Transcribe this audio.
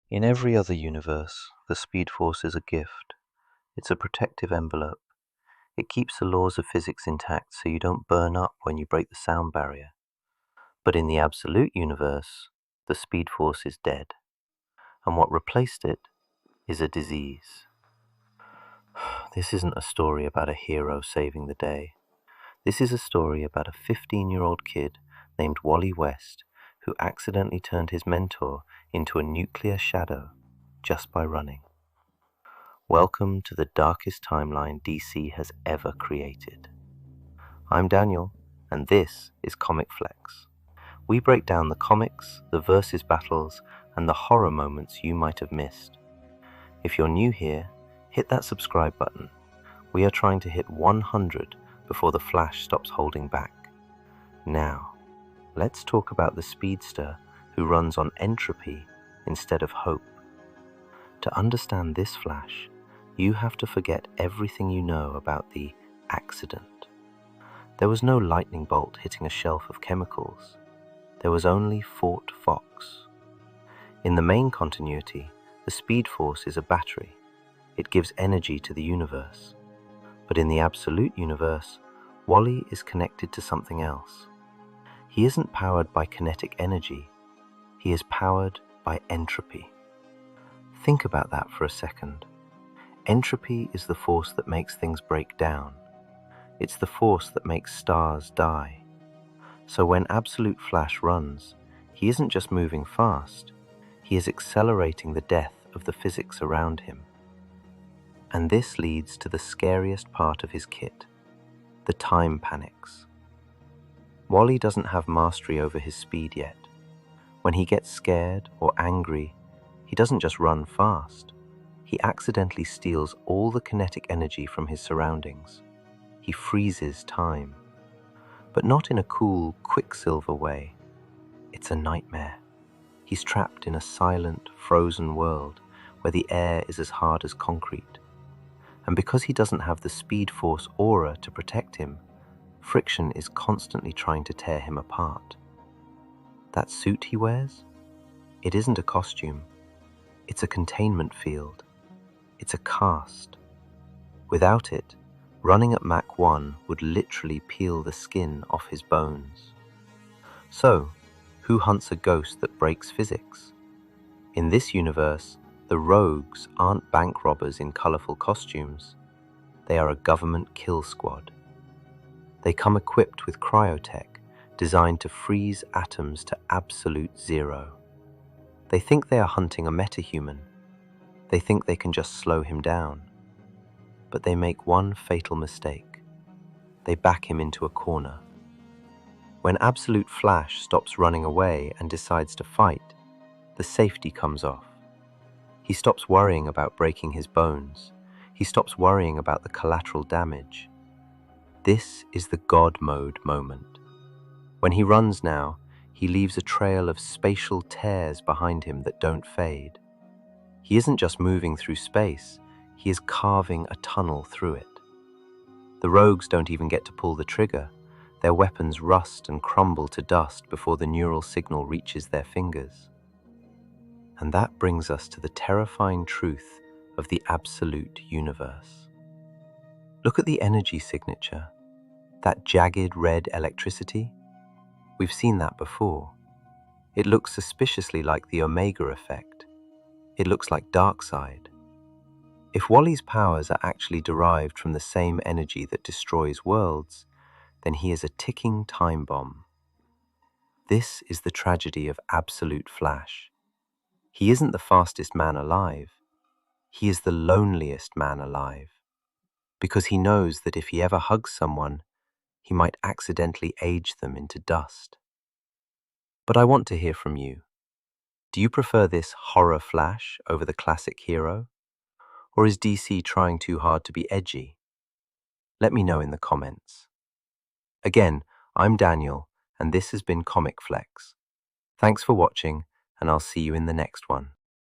In every other universe, the Speed Force is a gift. It's a protective envelope. It keeps the laws of physics intact so you don't burn up when you break the sound barrier. But in the absolute universe, the Speed Force is dead. And what replaced it is a disease. This isn't a story about a hero saving the day. This is a story about a 15-year-old kid named Wally West who accidentally turned his mentor into a nuclear shadow just by running. Welcome to the darkest timeline DC has ever created. I'm Daniel, and this is Comic Flex. We break down the comics, the versus battles, and the horror moments you might have missed. If you're new here, hit that subscribe button. We are trying to hit 100 before the Flash stops holding back. Now, let's talk about the speedster who runs on entropy instead of hope. To understand this Flash, you have to forget everything you know about the accident. There was no lightning bolt hitting a shelf of chemicals. There was only Fort Fox. In the main continuity, the Speed Force is a battery. It gives energy to the universe. But in the absolute universe, Wally is connected to something else. He isn't powered by kinetic energy. He is powered by entropy. Think about that for a second. Entropy is the force that makes things break down. It's the force that makes stars die. So when Absolute Flash runs, he isn't just moving fast, he is accelerating the death of the physics around him. And this leads to the scariest part of his kit, the time panics. Wally doesn't have mastery over his speed yet. When he gets scared or angry, he doesn't just run fast. He accidentally steals all the kinetic energy from his surroundings. He freezes time. But not in a cool, Quicksilver way. It's a nightmare. He's trapped in a silent, frozen world where the air is as hard as concrete. And because he doesn't have the Speed Force aura to protect him, friction is constantly trying to tear him apart. That suit he wears? It isn't a costume. It's a containment field. It's a cast. Without it, running at Mach 1 would literally peel the skin off his bones. So, who hunts a ghost that breaks physics? In this universe, the rogues aren't bank robbers in colorful costumes. They are a government kill squad. They come equipped with cryotech, designed to freeze atoms to absolute zero. They think they are hunting a metahuman. They think they can just slow him down. But they make one fatal mistake. They back him into a corner. When Absolute Flash stops running away and decides to fight, the safety comes off. He stops worrying about breaking his bones. He stops worrying about the collateral damage. This is the God mode moment. When he runs now, he leaves a trail of spatial tears behind him that don't fade. He isn't just moving through space, he is carving a tunnel through it. The rogues don't even get to pull the trigger. Their weapons rust and crumble to dust before the neural signal reaches their fingers. And that brings us to the terrifying truth of the absolute universe. Look at the energy signature, that jagged red electricity. We've seen that before. It looks suspiciously like the Omega effect. It looks like Darkseid. If Wally's powers are actually derived from the same energy that destroys worlds, then he is a ticking time bomb. This is the tragedy of Absolute Flash. He isn't the fastest man alive. He is the loneliest man alive. Because he knows that if he ever hugs someone, he might accidentally age them into dust. But I want to hear from you. Do you prefer this horror Flash over the classic hero? Or is DC trying too hard to be edgy? Let me know in the comments. Again, I'm Daniel, and this has been Comic Flex. Thanks for watching, and I'll see you in the next one.